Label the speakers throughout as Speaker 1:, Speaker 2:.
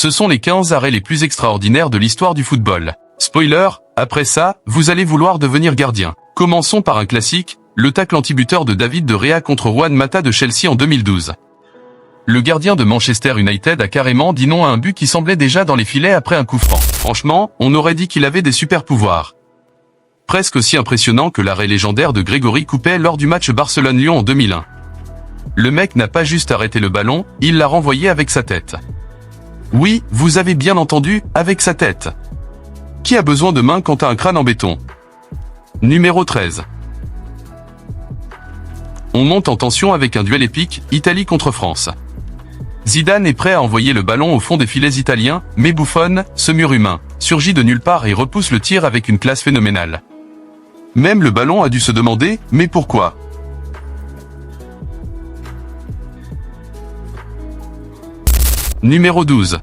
Speaker 1: Ce sont les 15 arrêts les plus extraordinaires de l'histoire du football. Spoiler, après ça, vous allez vouloir devenir gardien. Commençons par un classique, le tacle anti-buteur de David de Gea contre Juan Mata de Chelsea en 2012. Le gardien de Manchester United a carrément dit non à un but qui semblait déjà dans les filets après un coup franc. Franchement, on aurait dit qu'il avait des super pouvoirs. Presque aussi impressionnant que l'arrêt légendaire de Grégory Coupet lors du match Barcelone-Lyon en 2001. Le mec n'a pas juste arrêté le ballon, il l'a renvoyé avec sa tête. Oui, vous avez bien entendu, avec sa tête. Qui a besoin de mains quand t'as un crâne en béton? Numéro 13. On monte en tension avec un duel épique, Italie contre France. Zidane est prêt à envoyer le ballon au fond des filets italiens, mais Buffon, ce mur humain, surgit de nulle part et repousse le tir avec une classe phénoménale. Même le ballon a dû se demander, mais pourquoi? Numéro 12.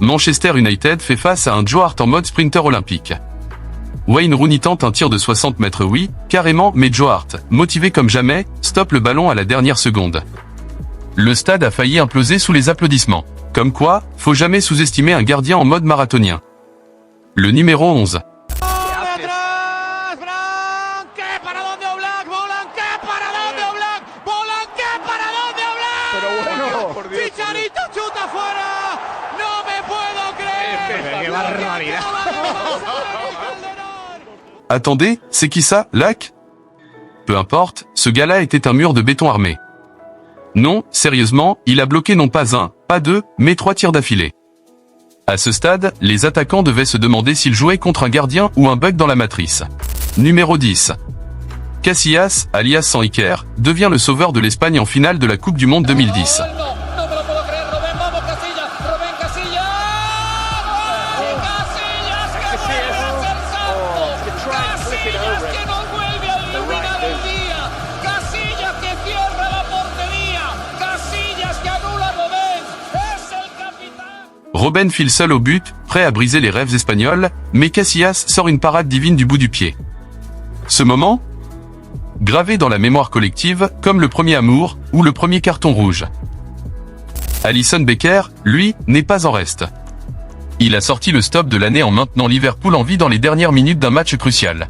Speaker 1: Manchester United fait face à un Joe Hart en mode sprinter olympique. Wayne Rooney tente un tir de 60 mètres, oui, carrément, mais Joe Hart, motivé comme jamais, stoppe le ballon à la dernière seconde. Le stade a failli imploser sous les applaudissements. Comme quoi, faut jamais sous-estimer un gardien en mode marathonien. Le numéro 11. Attendez, c'est qui ça, Lac? Peu importe, ce gars-là était un mur de béton armé. Non, sérieusement, il a bloqué non pas un, pas deux, mais 3 tirs d'affilée. À ce stade, les attaquants devaient se demander s'ils jouaient contre un gardien ou un bug dans la matrice. Numéro 10. Casillas, alias San Iker, devient le sauveur de l'Espagne en finale de la Coupe du Monde 2010. Robben file seul au but, prêt à briser les rêves espagnols, mais Casillas sort une parade divine du bout du pied. Ce moment, gravé dans la mémoire collective, comme le premier amour, ou le premier carton rouge. Alisson Becker, lui, n'est pas en reste. Il a sorti le stop de l'année en maintenant Liverpool en vie dans les dernières minutes d'un match crucial.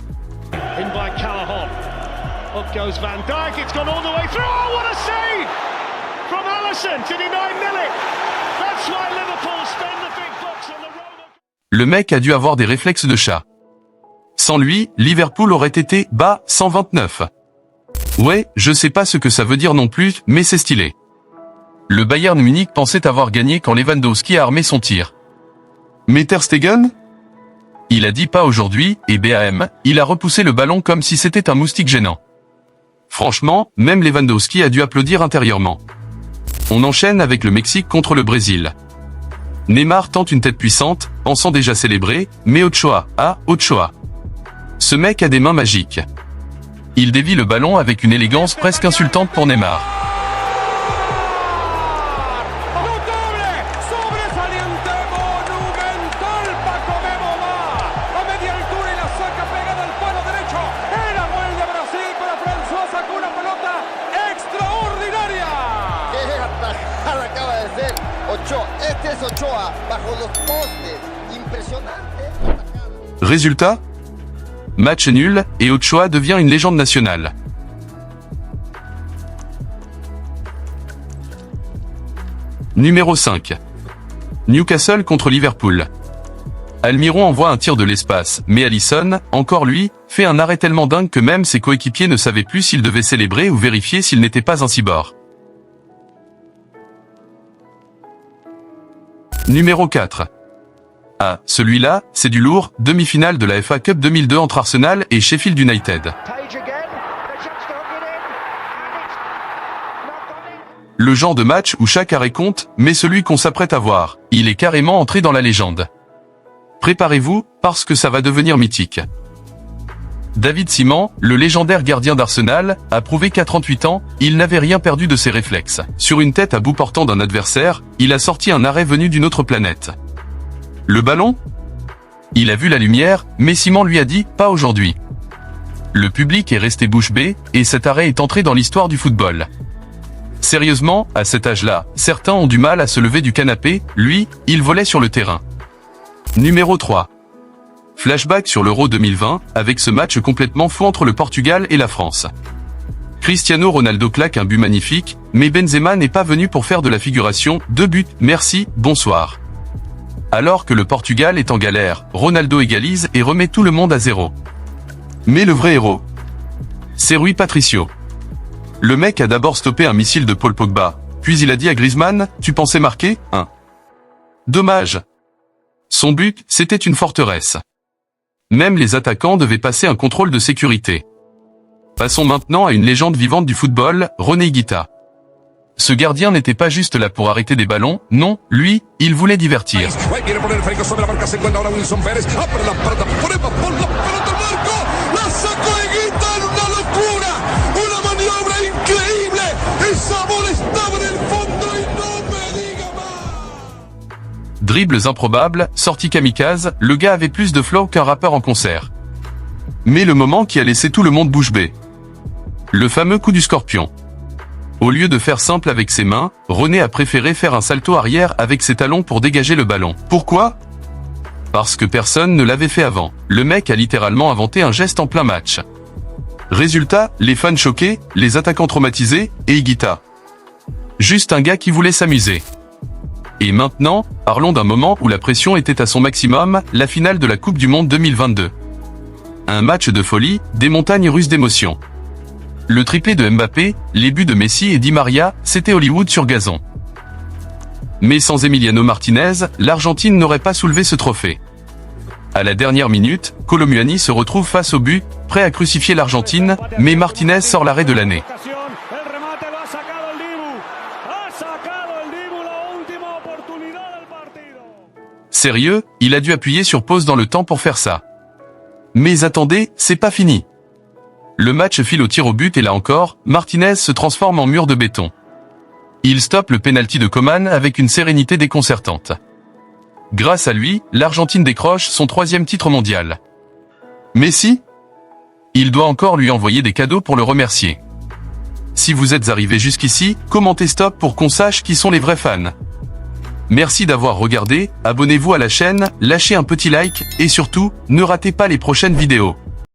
Speaker 1: Le mec a dû avoir des réflexes de chat. Sans lui, Liverpool aurait été bas 129. Ouais, je sais pas ce que ça veut dire non plus, mais c'est stylé. Le Bayern Munich pensait avoir gagné quand Lewandowski a armé son tir. Mais Ter Stegen? Il a dit pas aujourd'hui, et bam, il a repoussé le ballon comme si c'était un moustique gênant. Franchement, même Lewandowski a dû applaudir intérieurement. On enchaîne avec le Mexique contre le Brésil. Neymar tente une tête puissante, pensant déjà célébrer, mais Ochoa, Ochoa. Ce mec a des mains magiques. Il dévie le ballon avec une élégance presque insultante pour Neymar. Résultat? Match nul, et Ochoa devient une légende nationale. Numéro 5. Newcastle contre Liverpool. Almiron envoie un tir de l'espace, mais Alisson, encore lui, fait un arrêt tellement dingue que même ses coéquipiers ne savaient plus s'ils devaient célébrer ou vérifier s'il n'était pas un cibord. Numéro 4. Ah, celui-là, c'est du lourd, demi-finale de la FA Cup 2002 entre Arsenal et Sheffield United. Le genre de match où chaque arrêt compte, mais celui qu'on s'apprête à voir, il est carrément entré dans la légende. Préparez-vous, parce que ça va devenir mythique. David Seaman, le légendaire gardien d'Arsenal, a prouvé qu'à 38 ans, il n'avait rien perdu de ses réflexes. Sur une tête à bout portant d'un adversaire, il a sorti un arrêt venu d'une autre planète. Le ballon? Il a vu la lumière, mais Seaman lui a dit « pas aujourd'hui ». Le public est resté bouche bée, et cet arrêt est entré dans l'histoire du football. Sérieusement, à cet âge-là, certains ont du mal à se lever du canapé, lui, il volait sur le terrain. Numéro 3. Flashback sur l'Euro 2020, avec ce match complètement fou entre le Portugal et la France. Cristiano Ronaldo claque un but magnifique, mais Benzema n'est pas venu pour faire de la figuration, 2 buts, merci, bonsoir. Alors que le Portugal est en galère, Ronaldo égalise et remet tout le monde à 0. Mais le vrai héros, c'est Rui Patricio. Le mec a d'abord stoppé un missile de Paul Pogba, puis il a dit à Griezmann, tu pensais marquer, hein? Dommage. Son but, c'était une forteresse. Même les attaquants devaient passer un contrôle de sécurité. Passons maintenant à une légende vivante du football, René Higuita. Ce gardien n'était pas juste là pour arrêter des ballons, non, lui, il voulait divertir. Dribbles improbables, sorties kamikaze, le gars avait plus de flow qu'un rappeur en concert. Mais le moment qui a laissé tout le monde bouche bée. Le fameux coup du scorpion. Au lieu de faire simple avec ses mains, René a préféré faire un salto arrière avec ses talons pour dégager le ballon. Pourquoi? Parce que personne ne l'avait fait avant. Le mec a littéralement inventé un geste en plein match. Résultat, les fans choqués, les attaquants traumatisés, et Higuita. Juste un gars qui voulait s'amuser. Et maintenant, parlons d'un moment où la pression était à son maximum, la finale de la Coupe du Monde 2022. Un match de folie, des montagnes russes d'émotions. Le triplé de Mbappé, les buts de Messi et Di Maria, c'était Hollywood sur gazon. Mais sans Emiliano Martinez, l'Argentine n'aurait pas soulevé ce trophée. À la dernière minute, Kolo Muani se retrouve face au but, prêt à crucifier l'Argentine, mais Martinez sort l'arrêt de l'année. Sérieux, il a dû appuyer sur pause dans le temps pour faire ça. Mais attendez, c'est pas fini. Le match file au tir au but et là encore, Martinez se transforme en mur de béton. Il stoppe le pénalty de Coman avec une sérénité déconcertante. Grâce à lui, l'Argentine décroche son 3e titre mondial. Messi? Il doit encore lui envoyer des cadeaux pour le remercier. Si vous êtes arrivé jusqu'ici, commentez stop pour qu'on sache qui sont les vrais fans. Merci d'avoir regardé, abonnez-vous à la chaîne, lâchez un petit like, et surtout, ne ratez pas les prochaines vidéos.